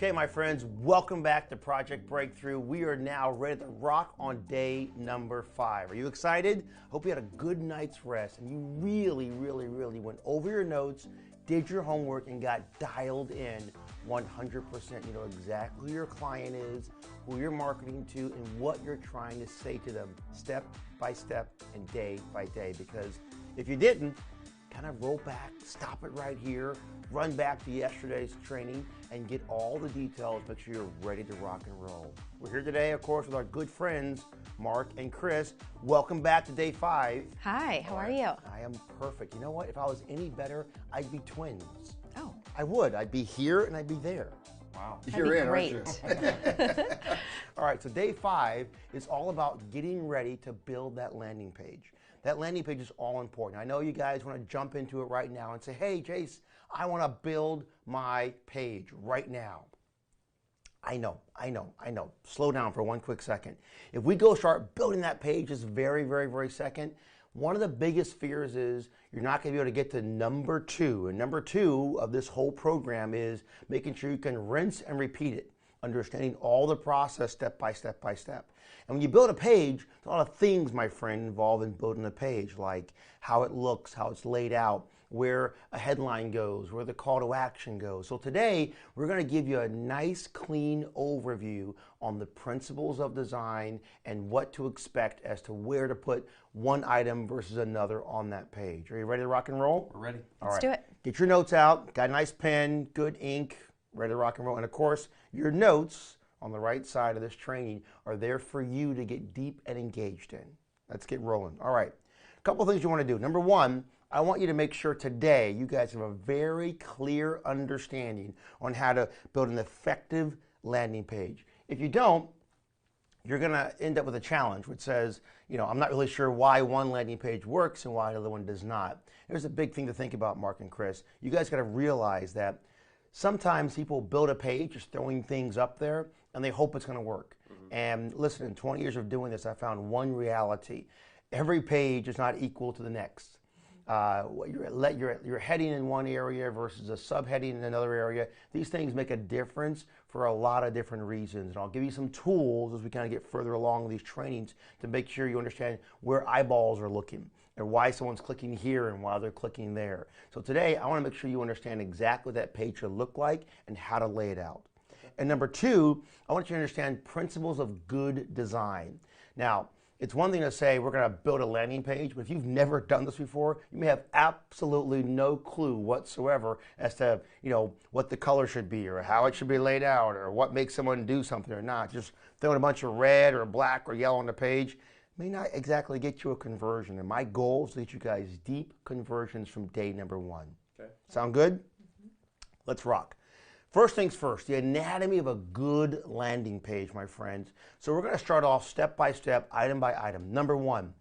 Okay, my friends, welcome back to Project Breakthrough. We are now ready to rock on day number 5. Are you excited? Hope you had a good night's rest and you really went over your notes, did your homework, and got dialed in 100%. You know exactly who your client is, who you're marketing to, and what you're trying to say to them step by step and day by day. Because if you didn't, kind of roll back, stop it right here, run back to yesterday's training and get all the details, make sure you're ready to rock and roll. We're here today, of course, with our good friends, Mark and Chris. Welcome back to day 5. Hi, how are you? I am perfect. You know what? If I was any better, I'd be twins. Oh. I would. I'd be here and I'd be there. Wow. You're in, aren't you? All right, so day 5 is all about getting ready to build that landing page. That landing page is all important. I know you guys want to jump into it right now and say, hey, Jace, I want to build my page right now. I know. Slow down for one quick second. If we go start building that page this very second, one of the biggest fears is you're not going to be able to get to number 2. And number 2 of this whole program is making sure you can rinse and repeat it, understanding all the process step by step by step. And when you build a page, there's a lot of things, my friend, involved in building a page, like how it looks, how it's laid out, where a headline goes, where the call to action goes. So today, we're going to give you a nice, clean overview on the principles of design and what to expect as to where to put one item versus another on that page. Are you ready to rock and roll? We're ready. Let's do it. Get your notes out. Got a nice pen, good ink, ready to rock and roll. And of course, your notes on the right side of this training are there for you to get deep and engaged in. Let's get rolling. All right. A couple things you want to do. Number 1, I want you to make sure today you guys have a very clear understanding on how to build an effective landing page. If you don't, you're going to end up with a challenge which says, you know, I'm not really sure why one landing page works and why the other one does not. There's a big thing to think about, Mark and Chris. You guys got to realize that sometimes people build a page just throwing things up there and they hope it's going to work. And listen, in 20 years of doing this, I found one reality. Every page is not equal to the next. You're heading in one area versus a subheading in another area. These things make a difference for a lot of different reasons. And I'll give you some tools as we kind of get further along with these trainings to make sure you understand where eyeballs are looking and why someone's clicking here and why they're clicking there. So today, I want to make sure you understand exactly what that page should look like and how to lay it out. And number 2, I want you to understand principles of good design. Now, it's one thing to say we're going to build a landing page, but if you've never done this before, you may have absolutely no clue whatsoever as to, you know, what the color should be or how it should be laid out or what makes someone do something or not. Just throwing a bunch of red or black or yellow on the page may not exactly get you a conversion. And my goal is to get you guys deep conversions from day number 1. Okay. Sound good? Let's rock. First things first, the anatomy of a good landing page, my friends. So we're going to start off step by step, item by item. Number 1,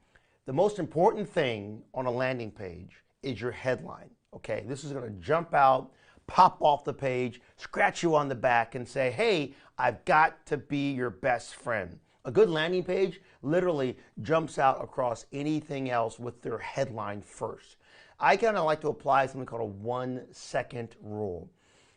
the most important thing on a landing page is your headline. Okay, this is going to jump out, pop off the page, scratch you on the back and say, hey, I've got to be your best friend. A good landing page literally jumps out across anything else with their headline first. I kind of like to apply something called a 1-second rule.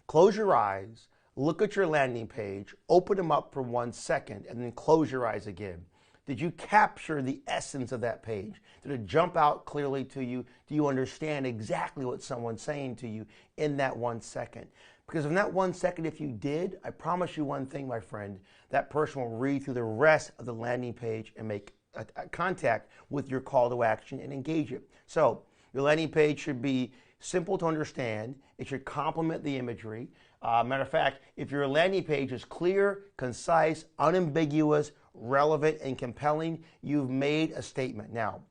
Close your eyes, look at your landing page, open them up for 1 second, and then close your eyes again. Did you capture the essence of that page? Did it jump out clearly to you? Do you understand exactly what someone's saying to you in that 1 second? Because in that 1 second, if you did, I promise you one thing, my friend, that person will read through the rest of the landing page and make a contact with your call to action and engage it. So your landing page should be simple to understand. It should complement the imagery. Matter of fact, if your landing page is clear, concise, unambiguous, relevant, and compelling, you've made a statement. Now,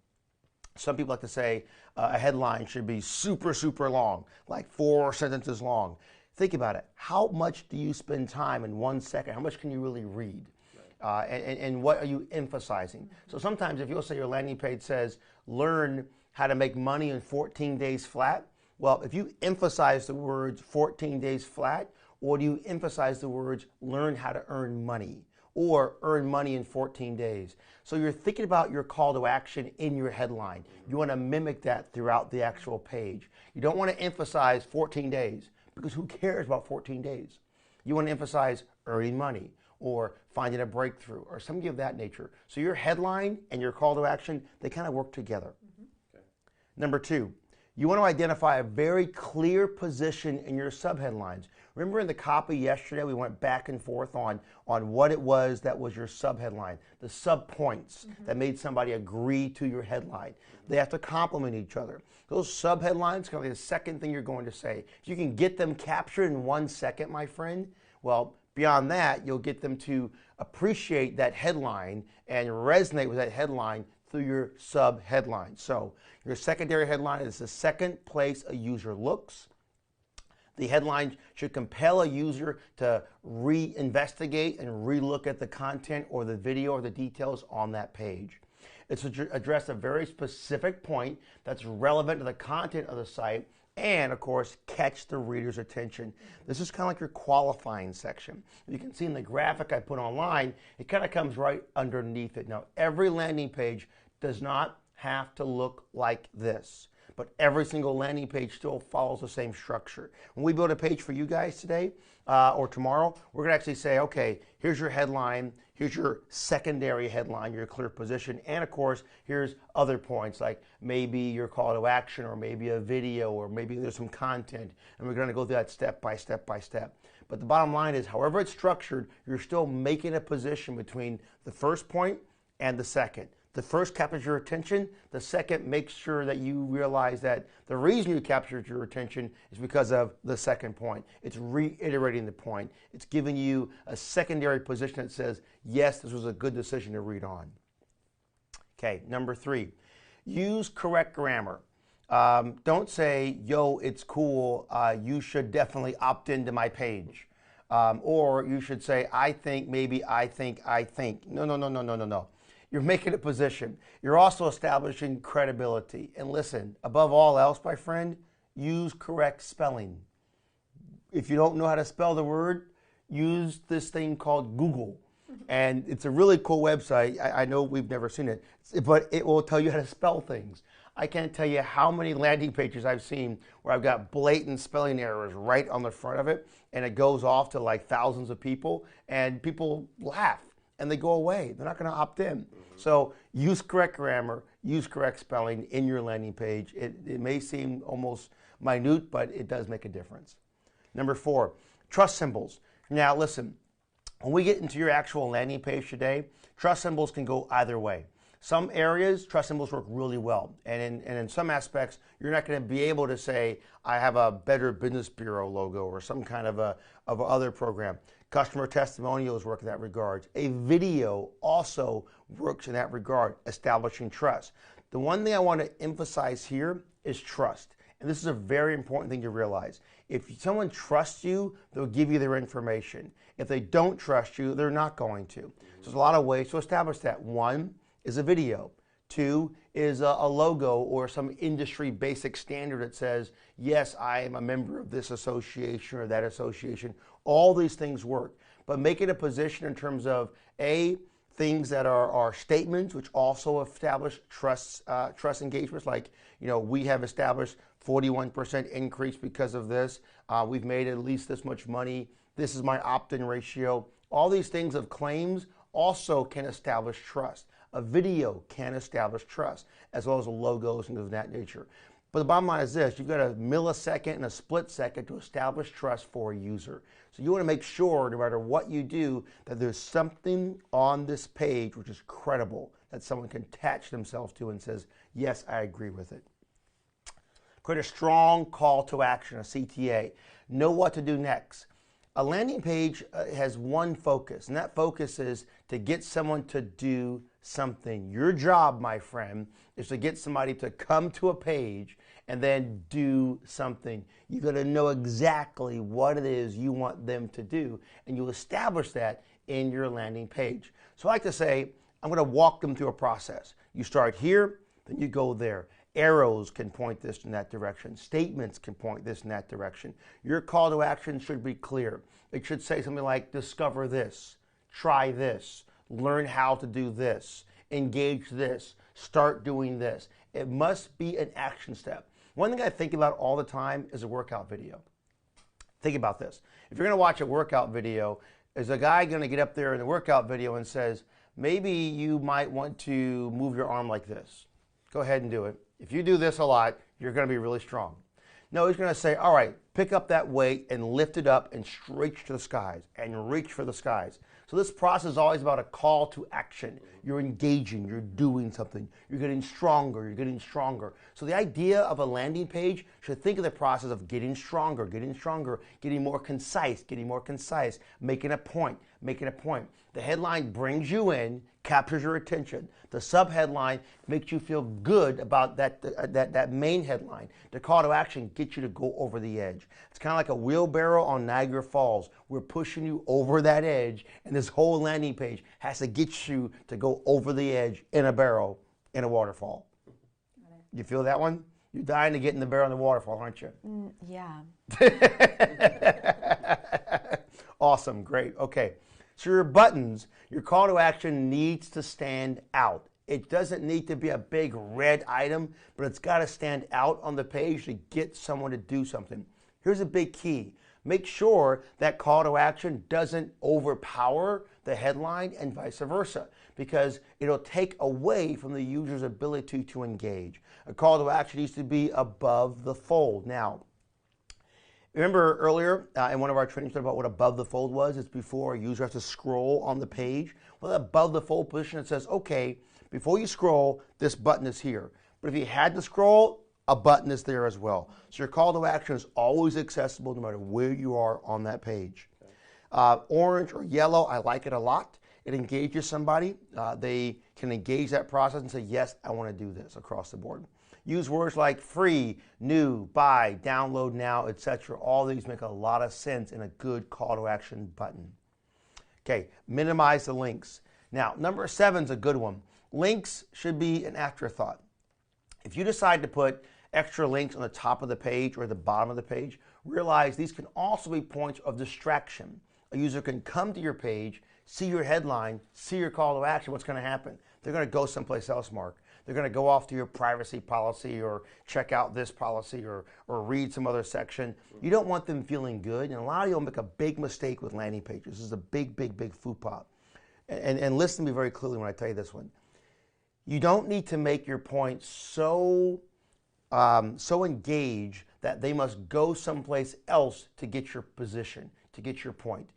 some people like to say a headline should be super long, like 4 sentences long. Think about it. How much do you spend time in 1 second? How much can you really read? And what are you emphasizing? So sometimes if you'll say your landing page says, learn how to make money in 14 days flat, well, if you emphasize the words 14 days flat, or do you emphasize the words learn how to earn money or earn money in 14 days? So you're thinking about your call to action in your headline. You want to mimic that throughout the actual page. You don't want to emphasize 14 days because who cares about 14 days? You want to emphasize earning money or finding a breakthrough or something of that nature. So your headline and your call to action, they kind of work together. Okay. Number 2, you want to identify a very clear position in your subheadlines. Remember in the copy yesterday, we went back and forth on what it was that was your subheadline, the subpoints that made somebody agree to your headline. They have to complement each other. Those subheadlines can be the second thing you're going to say. If you can get them captured in 1 second, my friend, well, beyond that, you'll get them to appreciate that headline and resonate with that headline through your sub-headline. So your secondary headline is the second place a user looks. The headline should compel a user to re-investigate and re-look at the content or the video or the details on that page. It's to address a very specific point that's relevant to the content of the site and, of course, catch the reader's attention. This is kind of like your qualifying section. You can see in the graphic I put online, it kind of comes right underneath it. Now, every landing page does not have to look like this, but every single landing page still follows the same structure. When we build a page for you guys today or tomorrow, we're gonna actually say, okay, here's your headline, here's your secondary headline, your clear position, and of course, here's other points like maybe your call to action or maybe a video or maybe there's some content, and we're gonna go through that step by step by step. But the bottom line is, however it's structured, you're still making a position between the first point and the second. The first captures your attention. The second makes sure that you realize that the reason you captured your attention is because of the second point. It's reiterating the point. It's giving you a secondary position that says, yes, this was a good decision to read on. Okay, number 3, use correct grammar. Don't say, yo, it's cool, you should definitely opt into my page. Or you should say, I think, maybe, I think. No. You're making a position. You're also establishing credibility. And listen, above all else, my friend, use correct spelling. If you don't know how to spell the word, use this thing called Google. And it's a really cool website. I know we've never seen it, but it will tell you how to spell things. I can't tell you how many landing pages I've seen where I've got blatant spelling errors right on the front of it, and it goes off to like thousands of people, and people laugh and they go away. They're not going to opt in. So use correct grammar, use correct spelling in your landing page. It may seem almost minute, but it does make a difference. Number 4, trust symbols. Now listen, when we get into your actual landing page today, trust symbols can go either way. Some areas, trust symbols work really well. And in some aspects, you're not going to be able to say, I have a Better Business Bureau logo or some kind of other program. Customer testimonials work in that regard. A video also works in that regard, establishing trust. The one thing I want to emphasize here is trust. And this is a very important thing to realize. If someone trusts you, they'll give you their information. If they don't trust you, they're not going to. So there's a lot of ways to establish that. 1 is a video. 2 is a logo or some industry basic standard that says, yes, I am a member of this association or that association. All these things work. But make it a position in terms of things that are statements, which also establish trust engagements. Like, we have established 41% increase because of this. We've made at least this much money. This is my opt-in ratio. All these things of claims also can establish trust. A video can establish trust, as well as logos and of that nature. But the bottom line is this: you've got a millisecond and a split second to establish trust for a user. So you want to make sure, no matter what you do, that there's something on this page which is credible, that someone can attach themselves to and says, yes, I agree with it. Create a strong call to action, a CTA. Know what to do next. A landing page has one focus, and that focus is to get someone to do something. Your job, my friend, is to get somebody to come to a page and then do something. You got to know exactly what it is you want them to do, and you establish that in your landing page. So I like to say, I'm going to walk them through a process. You start here, then you go there. Arrows can point this in that direction. Statements can point this in that direction. Your call to action should be clear. It should say something like, discover this, try this, learn how to do this, engage this, start doing this. It must be an action step. One thing I think about all the time is a workout video. Think about this. If you're going to watch a workout video, is a guy going to get up there in the workout video and says, maybe you might want to move your arm like this? Go ahead and do it. If you do this a lot, you're going to be really strong. No, he's going to say, all right, pick up that weight and lift it up and reach to the skies and reach for the skies. So this process is always about a call to action. You're engaging, you're doing something, you're getting stronger, you're getting stronger. So the idea of a landing page, should think of the process of getting stronger, getting more concise, making a point, The headline brings you in, captures your attention. The subheadline makes you feel good about that main headline. The call to action gets you to go over the edge. It's kind of like a wheelbarrow on Niagara Falls. We're pushing you over that edge, and this whole landing page has to get you to go over the edge in a barrel in a waterfall. You feel that one? You're dying to get in the barrel in the waterfall, aren't you? Yeah. Awesome, great, okay. So your buttons, your call to action needs to stand out. It doesn't need to be a big red item, but it's got to stand out on the page to get someone to do something. Here's a big key. Make sure that call to action doesn't overpower the headline and vice versa, because it'll take away from the user's ability to engage. A call to action needs to be above the fold. Now, remember earlier in one of our trainings about what above the fold was? It's before a user has to scroll on the page. Well, above the fold position, it says, okay, before you scroll, this button is here. But if you had to scroll, a button is there as well. So your call to action is always accessible no matter where you are on that page. Orange or yellow, I like it a lot. It engages somebody. They can engage that process and say, yes, I want to do this across the board. Use words like free, new, buy, download now, etc. All these make a lot of sense in a good call to action button. Okay, minimize the links. Now, number 7 is a good one. Links should be an afterthought. If you decide to put extra links on the top of the page or the bottom of the page, realize these can also be points of distraction. A user can come to your page, see your headline, see your call to action. What's going to happen? They're going to go someplace else, Mark. They're going to go off to your privacy policy or check out this policy or read some other section. You don't want them feeling good. And a lot of you will make a big mistake with landing pages. This is a big, big, big faux pas. And listen to me very clearly when I tell you this one. You don't need to make your point so engaged that they must go someplace else to get your position, to get your point.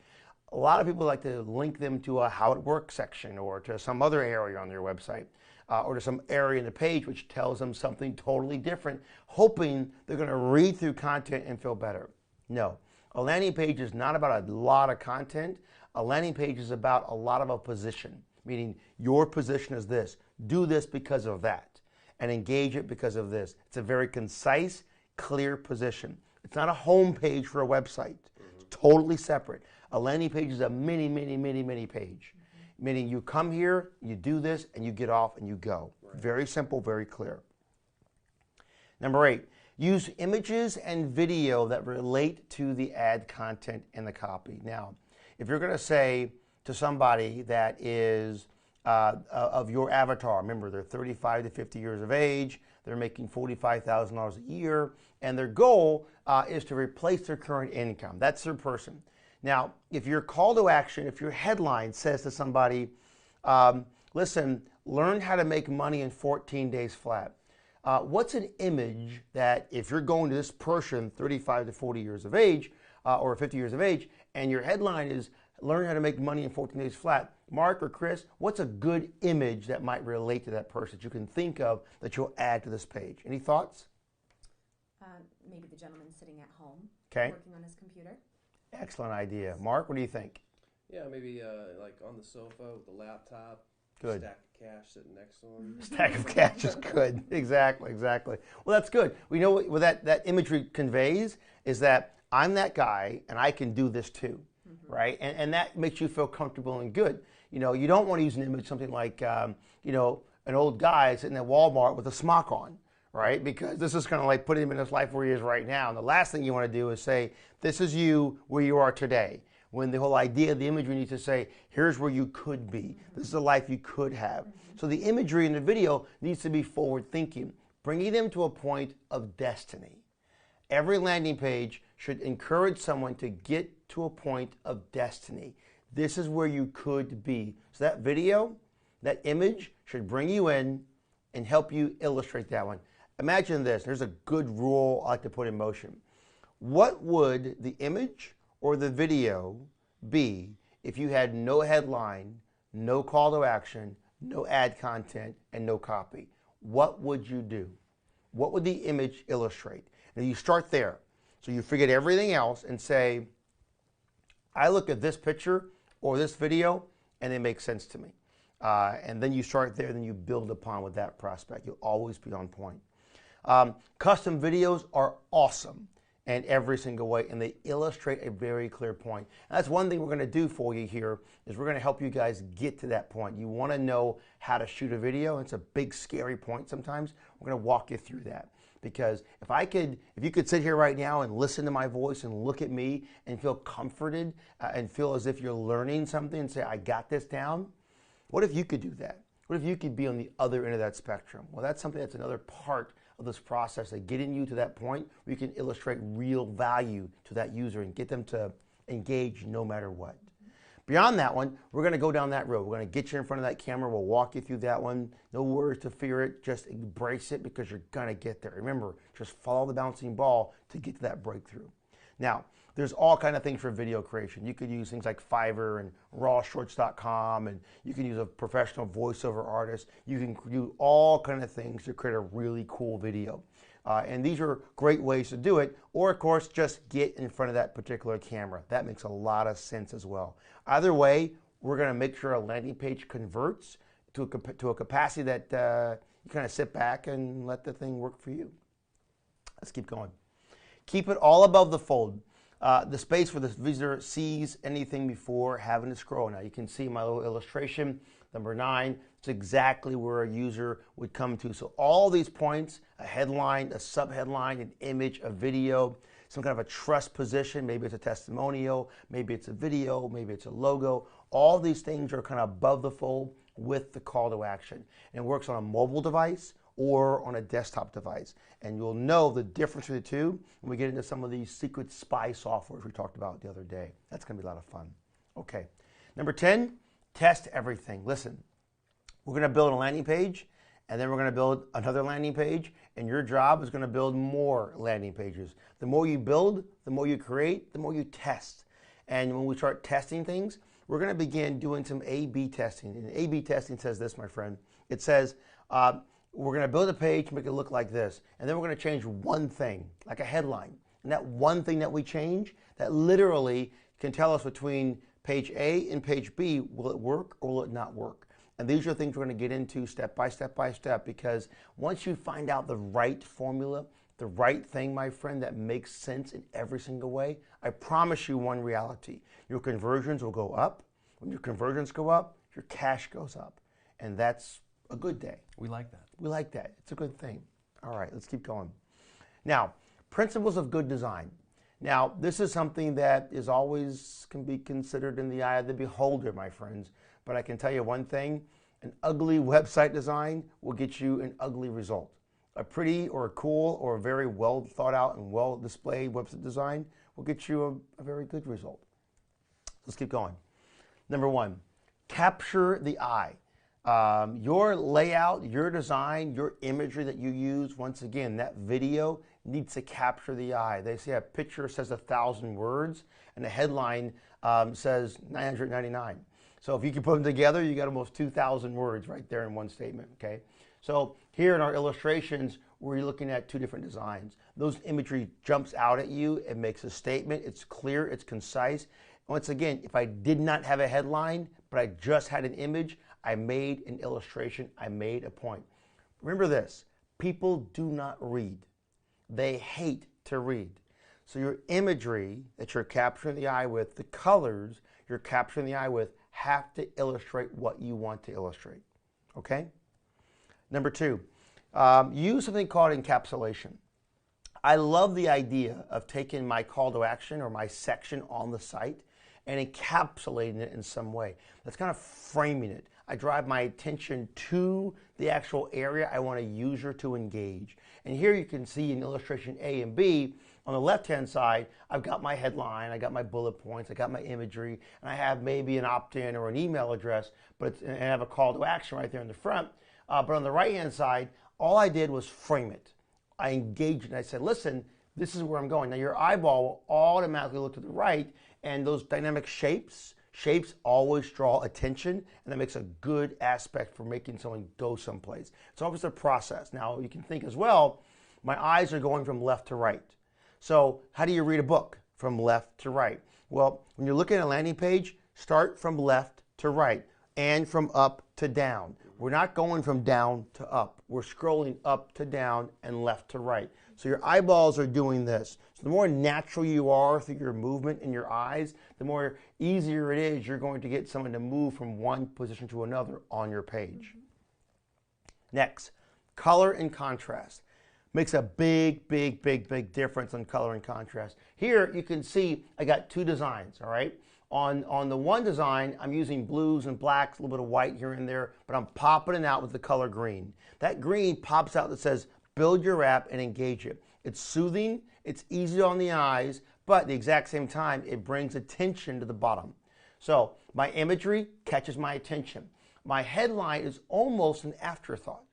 A lot of people like to link them to a how it works section or to some other area on their website. Or to some area in the page which tells them something totally different, hoping they're going to read through content and feel better. No, a landing page is not about a lot of content. A landing page is about a lot of a position, meaning your position is this. Do this because of that, and engage it because of this. It's a very concise, clear position. It's not a home page for a website. It's totally separate. A landing page is a mini page. Meaning you come here, you do this, and you get off and you go. Right. Very simple, very clear. Number 8, use images and video that relate to the ad content in the copy. Now, if you're going to say to somebody that is of your avatar, remember they're 35 to 50 years of age, they're making $45,000 a year, and their goal is to replace their current income. That's their person. Now, if your call to action, if your headline says to somebody, listen, learn how to make money in 14 days flat. What's an image that if you're going to this person 35 to 40 years of age or 50 years of age, and your headline is learn how to make money in 14 days flat, Mark or Chris, what's a good image that might relate to that person that you can think of that you'll add to this page? Any thoughts? Maybe the gentleman sitting at home working on his computer. Excellent idea. Mark, what do you think? Yeah, maybe like on the sofa with the laptop. Good. Stack of cash sitting next to him. Stack of cash is good. Exactly. Well, that's good. We know what that imagery conveys is that I'm that guy and I can do this too, right? And that makes you feel comfortable and good. You know, you don't want to use an image something like, an old guy sitting at Walmart with a smock on. Right? Because this is kind of like putting him in his life where he is right now. And the last thing you want to do is say, this is you where you are today. When the whole idea of the imagery needs to say, here's where you could be. This is the life you could have. So the imagery in the video needs to be forward thinking, bringing them to a point of destiny. Every landing page should encourage someone to get to a point of destiny. This is where you could be. So that video, that image should bring you in and help you illustrate that one. Imagine this. There's a good rule I like to put in motion. What would the image or the video be if you had no headline, no call to action, no ad content, and no copy? What would you do? What would the image illustrate? Now you start there. So you forget everything else and say, I look at this picture or this video and it makes sense to me. And then you start there, then you build upon with that prospect. You'll always be on point. Custom videos are awesome in every single way, and they illustrate a very clear point. And that's one thing we're going to do for you here, is we're going to help you guys get to that point. You want to know how to shoot a video. It's a big, scary point sometimes. We're going to walk you through that. Because if you could sit here right now and listen to my voice and look at me and feel comforted and feel as if you're learning something and say, I got this down, what if you could do that? What if you could be on the other end of that spectrum? Well, that's something that's another part of this process, of getting you to that point where you can illustrate real value to that user and get them to engage no matter what. Beyond that one, we're going to go down that road. We're going to get you in front of that camera. We'll walk you through that one. No worries to fear it. Just embrace it, because you're going to get there. Remember, just follow the bouncing ball to get to that breakthrough. Now, there's all kind of things for video creation. You could use things like Fiverr and rawshorts.com, and you can use a professional voiceover artist. You can do all kind of things to create a really cool video. And these are great ways to do it. Or, of course, just get in front of that particular camera. That makes a lot of sense as well. Either way, we're going to make sure a landing page converts to a capacity that you kind of sit back and let the thing work for you. Let's keep going. Keep it all above the fold. The space where the visitor sees anything before having to scroll. Now you can see my little illustration, number 9. It's exactly where a user would come to. So all these points, a headline, a subheadline, an image, a video, some kind of a trust position, maybe it's a testimonial, maybe it's a video, maybe it's a logo. All these things are kind of above the fold with the call to action. And it works on a mobile device or on a desktop device. And you'll know the difference between the two when we get into some of these secret spy softwares we talked about the other day. That's going to be a lot of fun. Okay. Number 10, test everything. Listen, we're going to build a landing page, and then we're going to build another landing page, and your job is going to build more landing pages. The more you build, the more you create, the more you test. And when we start testing things, we're going to begin doing some A/B testing. And A/B testing says this, my friend. It says, we're going to build a page, make it look like this, and then we're going to change one thing, like a headline. And that one thing that we change, that literally can tell us between page A and page B, will it work or will it not work? And these are things we're going to get into step by step by step, because once you find out the right formula, the right thing, my friend, that makes sense in every single way, I promise you one reality. Your conversions will go up. When your conversions go up, your cash goes up. And that's a good day. We like that. We like that. It's a good thing. All right, let's keep going. Now, principles of good design. Now, this is something that is always can be considered in the eye of the beholder, my friends. But I can tell you one thing, an ugly website design will get you an ugly result. A pretty or a cool or a very well thought out and well displayed website design will get you a very good result. Let's keep going. Number 1, capture the eye. Your layout, your design, your imagery that you use, once again, that video needs to capture the eye. They say a picture says 1,000 words and a headline says 999. So if you can put them together, you got almost 2,000 words right there in one statement, okay? So here in our illustrations, we're looking at 2 different designs. Those imagery jumps out at you, it makes a statement, it's clear, it's concise. Once again, if I did not have a headline, but I just had an image, I made an illustration, I made a point. Remember this, people do not read. They hate to read. So your imagery that you're capturing the eye with, the colors you're capturing the eye with, have to illustrate what you want to illustrate, okay? Number 2, use something called encapsulation. I love the idea of taking my call to action or my section on the site and encapsulating it in some way. That's kind of framing it. I drive my attention to the actual area I want a user to engage. And here you can see in illustration A and B, On the left-hand side, I've got my headline, I got my bullet points, I got my imagery, and I have maybe an opt-in or an email address, and I have a call to action right there in the front. But on the right-hand side, all I did was frame it. I engaged it, and I said, listen, this is where I'm going. Now, your eyeball will automatically look to the right, and those dynamic shapes always draw attention, and that makes a good aspect for making someone go someplace. It's always a process. Now, you can think as well, my eyes are going from left to right. So how do you read a book? From left to right. Well, when you're looking at a landing page, start from left to right and from up to down. We're not going from down to up. We're scrolling up to down and left to right. So your eyeballs are doing this. So the more natural you are through your movement in your eyes, the more easier it is you're going to get someone to move from one position to another on your page. Next, color and contrast. Makes a big difference on color and contrast. Here you can see I got two designs, all right? On the one design, I'm using blues and blacks, a little bit of white here and there, but I'm popping it out with the color green. That green pops out that says, build your app and engage it. It's soothing, it's easy on the eyes, but at the exact same time, it brings attention to the bottom. So my imagery catches my attention. My headline is almost an afterthought.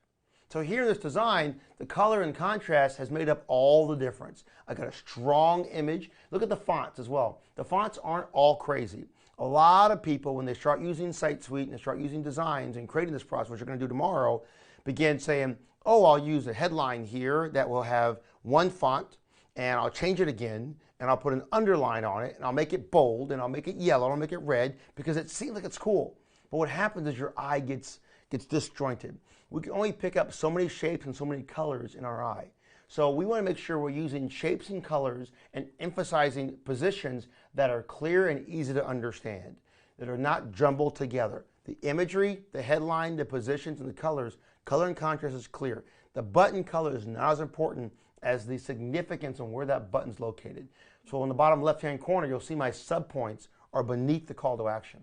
So here in this design, the color and contrast has made up all the difference. I got a strong image. Look at the fonts as well. The fonts aren't all crazy. A lot of people, when they start using SiteSuite and they start using designs and creating this process, which you're going to do tomorrow, begin saying, oh, I'll use a headline here that will have one font, and I'll change it again, and I'll put an underline on it, and I'll make it bold, and I'll make it yellow, and I'll make it red, because it seems like it's cool. But what happens is your eye gets disjointed. We can only pick up so many shapes and so many colors in our eye. So we want to make sure we're using shapes and colors and emphasizing positions that are clear and easy to understand, that are not jumbled together. The imagery, the headline, the positions, and the colors, color and contrast is clear. The button color is not as important as the significance on where that button's located. So in the bottom left-hand corner, you'll see my subpoints are beneath the call to action.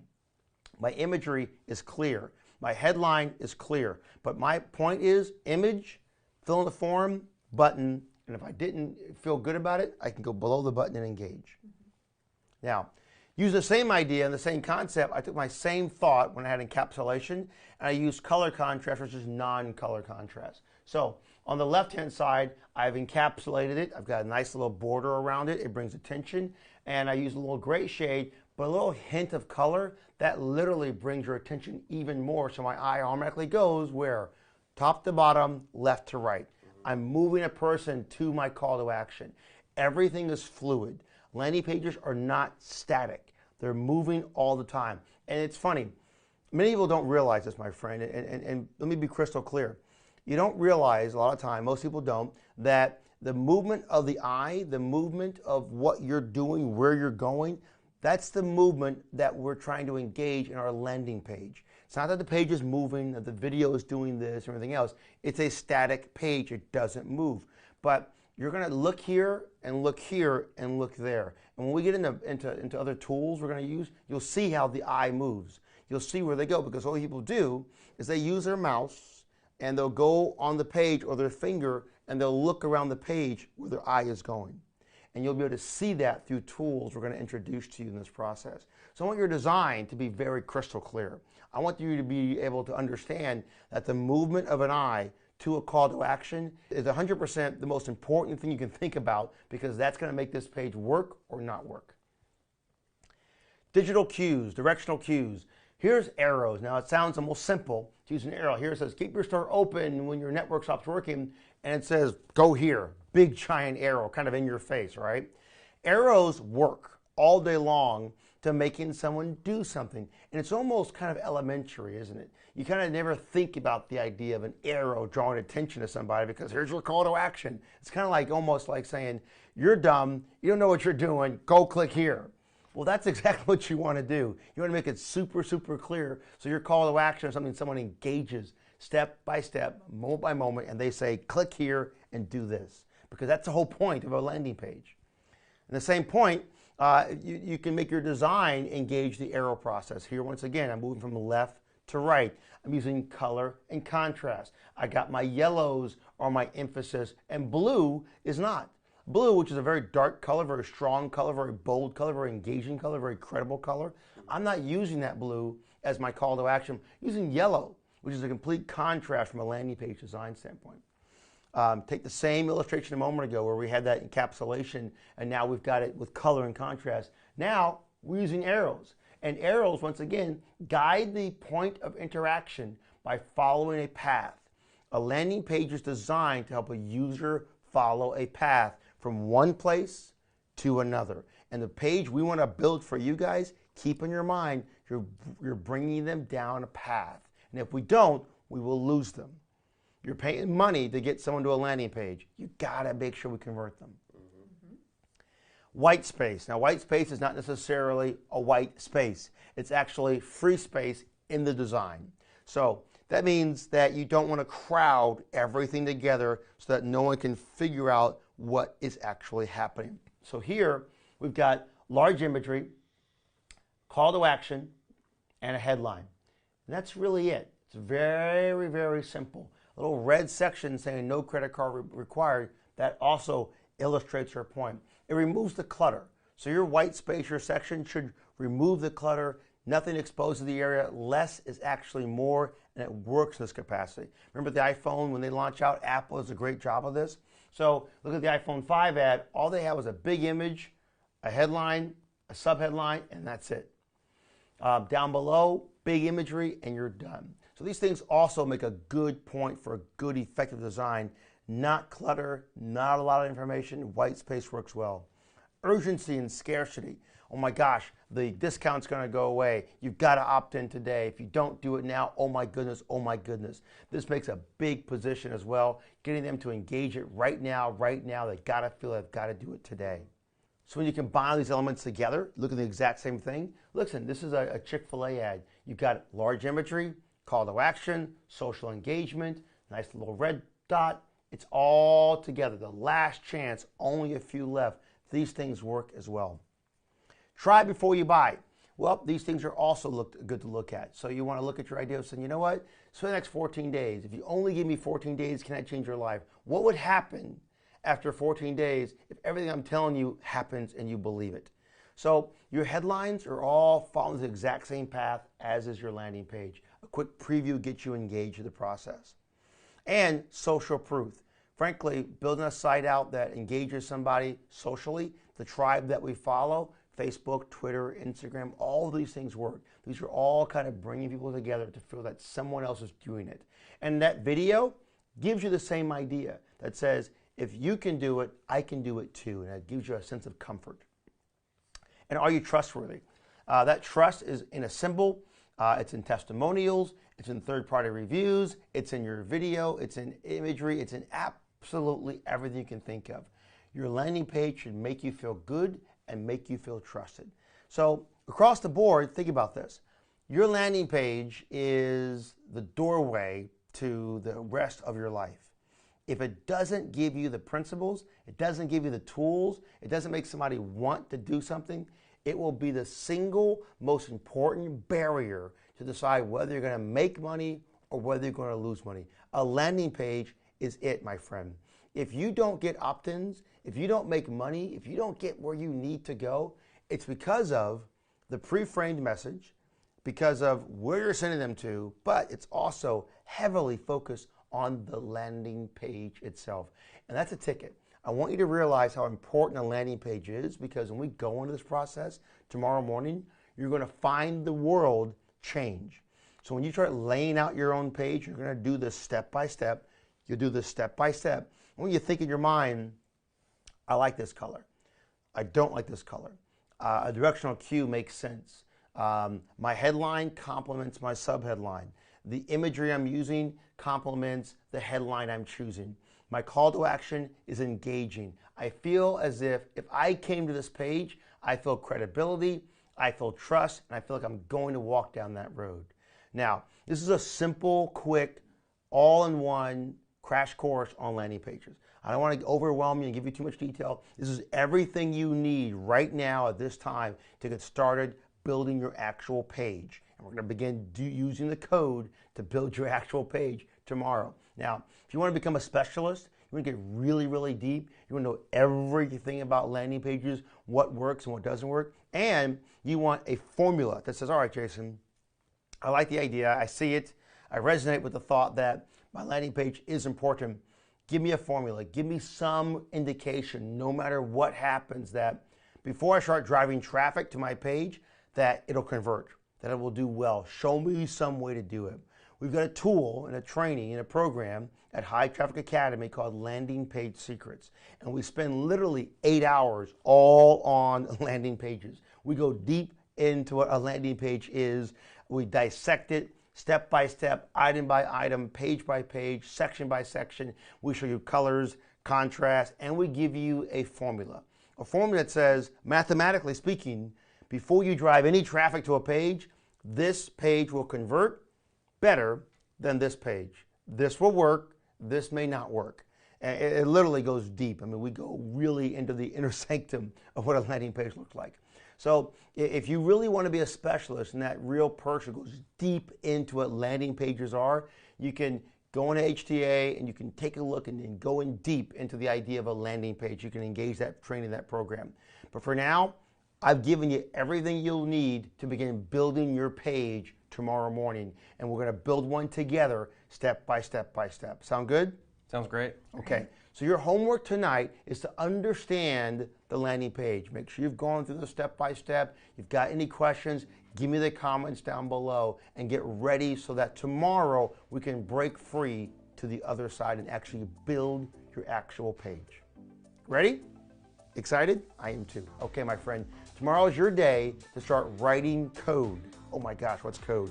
My imagery is clear. My headline is clear, but my point is image, fill in the form, button, and if I didn't feel good about it, I can go below the button and engage. Now, use the same idea and the same concept. I took my same thought when I had encapsulation, and I used color contrast versus non-color contrast. So on the left-hand side, I've encapsulated it. I've got a nice little border around it. It brings attention, and I use a little gray shade, but a little hint of color that literally brings your attention even more. So my eye automatically goes where? Top to bottom, left to right. I'm moving a person to my call to action. Everything is fluid. Landing pages are not static. They're moving all the time. And it's funny, many people don't realize this, my friend, and let me be crystal clear. You don't realize, a lot of time, most people don't, that the movement of the eye, the movement of what you're doing, where you're going, that's the movement that we're trying to engage in our landing page. It's not that the page is moving, that the video is doing this or anything else. It's a static page. It doesn't move. But you're going to look here and look here and look there. And when we get into other tools we're going to use, you'll see how the eye moves. You'll see where they go, because all people do is they use their mouse and they'll go on the page or their finger and they'll look around the page where their eye is going. And you'll be able to see that through tools we're going to introduce to you in this process. So I want your design to be very crystal clear. I want you to be able to understand that the movement of an eye to a call to action is 100% the most important thing you can think about, because that's going to make this page work or not work. Digital cues, directional cues. Here's arrows. Now it sounds almost simple to use an arrow. Here it says, keep your store open when your network stops working, and it says, go here. Big giant arrow kind of in your face, right? Arrows work all day long to making someone do something. And it's almost kind of elementary, isn't it? You kind of never think about the idea of an arrow drawing attention to somebody because here's your call to action. It's kind of like almost like saying, you're dumb, you don't know what you're doing, go click here. Well, that's exactly what you want to do. You want to make it super, super clear so your call to action is something someone engages step by step, moment by moment, and they say, click here and do this. Because that's the whole point of a landing page. And the same point, you can make your design engage the arrow process. Here, once again, I'm moving from left to right. I'm using color and contrast. I got my yellows are my emphasis, and blue is not. Blue, which is a very dark color, very strong color, very bold color, very engaging color, very credible color. I'm not using that blue as my call to action. I'm using yellow, which is a complete contrast from a landing page design standpoint. Take the same illustration a moment ago where we had that encapsulation, and now we've got it with color and contrast. Now we're using arrows. And arrows, once again, guide the point of interaction by following a path. A landing page is designed to help a user follow a path from one place to another. And the page we want to build for you guys, keep in your mind, you're bringing them down a path. And if we don't, we will lose them. You're paying money to get someone to a landing page. You gotta make sure we convert them. White space. Now, white space is not necessarily a white space. It's actually free space in the design. So that means that you don't want to crowd everything together so that no one can figure out what is actually happening. So here we've got large imagery, call to action, and a headline. And that's really it. It's very, very simple. A little red section saying no credit card required, that also illustrates her point. It removes the clutter. So your white space, your section should remove the clutter, nothing exposed to the area. Less is actually more, and it works in this capacity. Remember the iPhone, when they launch out, Apple does a great job of this. So look at the iPhone 5 ad. All they had was a big image, a headline, a subheadline, and that's it. Down below, big imagery, and you're done. So these things also make a good point for a good, effective design. Not clutter, not a lot of information. White space works well. Urgency and scarcity. Oh my gosh, the discount's going to go away. You've got to opt in today. If you don't do it now, oh my goodness, oh my goodness. This makes a big position as well. Getting them to engage it right now. They got to feel they've got to do it today. So when you combine these elements together, look at the exact same thing. Listen, this is a Chick-fil-A ad. You've got large imagery, call to action, social engagement, nice little red dot. It's all together. The last chance, only a few left. These things work as well. Try before you buy. Well, these things are also good to look at. So you want to look at your idea of saying, you know what? So the next 14 days, if you only give me 14 days, can I change your life? What would happen after 14 days if everything I'm telling you happens and you believe it? So your headlines are all following the exact same path as is your landing page. A quick preview gets you engaged in the process. And social proof. Frankly, building a site out that engages somebody socially, the tribe that we follow, Facebook, Twitter, Instagram, all of these things work. These are all kind of bringing people together to feel that someone else is doing it. And that video gives you the same idea that says, if you can do it, I can do it too. And that gives you a sense of comfort. And are you trustworthy? That trust is in a symbol. It's in testimonials. It's in third-party reviews. It's in your video. It's in imagery. It's in absolutely everything you can think of. Your landing page should make you feel good and make you feel trusted. So across the board, think about this. Your landing page is the doorway to the rest of your life. If it doesn't give you the principles, it doesn't give you the tools, it doesn't make somebody want to do something, it will be the single most important barrier to decide whether you're going to make money or whether you're going to lose money. A landing page is it, my friend. If you don't get opt-ins, if you don't make money, if you don't get where you need to go, it's because of the pre-framed message, because of where you're sending them to, but it's also heavily focused on the landing page itself. And that's a ticket. I want you to realize how important a landing page is, because when we go into this process tomorrow morning, you're going to find the world change. So when you start laying out your own page, you're going to do this step by step. You'll do this step by step. When you think in your mind, I like this color. I don't like this color. A directional cue makes sense. My headline complements my subheadline. The imagery I'm using complements the headline I'm choosing. My call to action is engaging. I feel as if I came to this page, I feel credibility, I feel trust, and I feel like I'm going to walk down that road. Now, this is a simple, quick, all-in-one crash course on landing pages. I don't want to overwhelm you and give you too much detail. This is everything you need right now at this time to get started building your actual page. And we're going to begin using the code to build your actual page tomorrow. Now, if you want to become a specialist, You want to get really, really deep. You want to know everything about landing pages, what works and what doesn't work. And you want a formula that says, all right, Jason, I like the idea. I see it. I resonate with the thought that my landing page is important. Give me a formula. Give me some indication, no matter what happens, that before I start driving traffic to my page, that it'll convert, that it will do well. Show me some way to do it. We've got a tool and a training and a program at High Traffic Academy called Landing Page Secrets. And we spend literally 8 hours all on landing pages. We go deep into what a landing page is. We dissect it step by step, item by item, page by page, section by section. We show you colors, contrast, and we give you a formula. A formula that says, mathematically speaking, before you drive any traffic to a page, this page will convert better than this page. This will work, this may not work. And it literally goes deep. I mean, we go really into the inner sanctum of what a landing page looks like. So if you really want to be a specialist and that real person goes deep into what landing pages are, you can go into HTA and you can take a look and go in deep into the idea of a landing page. You can engage that training, that program. But for now, I've given you everything you'll need to begin building your page tomorrow morning. And we're going to build one together step by step by step. Sound good? Sounds great. Okay. So your homework tonight is to understand the landing page. Make sure you've gone through the step by step. You've got any questions, give me the comments down below and get ready so that tomorrow we can break free to the other side and actually build your actual page. Ready? Excited? I am too. Okay, my friend. Tomorrow is your day to start writing code. Oh my gosh, what's code?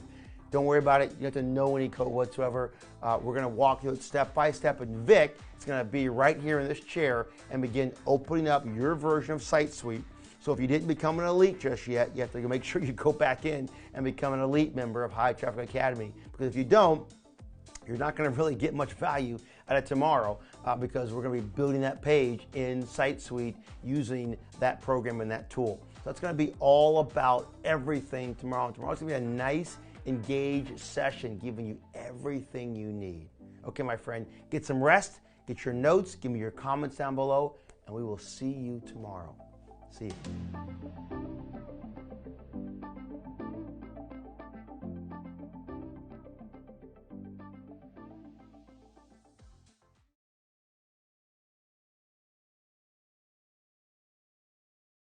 Don't worry about it. You don't have to know any code whatsoever. We're going to walk you step by step. And Vic is going to be right here in this chair and begin opening up your version of Site Suite. So if you didn't become an elite just yet, you have to make sure you go back in and become an elite member of High Traffic Academy. Because if you don't, you're not going to really get much value out of tomorrow because we're going to be building that page in Site Suite using that program and that tool. So it's going to be all about everything tomorrow. Tomorrow's going to be a nice, engaged session giving you everything you need. Okay, my friend, get some rest, get your notes, give me your comments down below, and we will see you tomorrow. See you.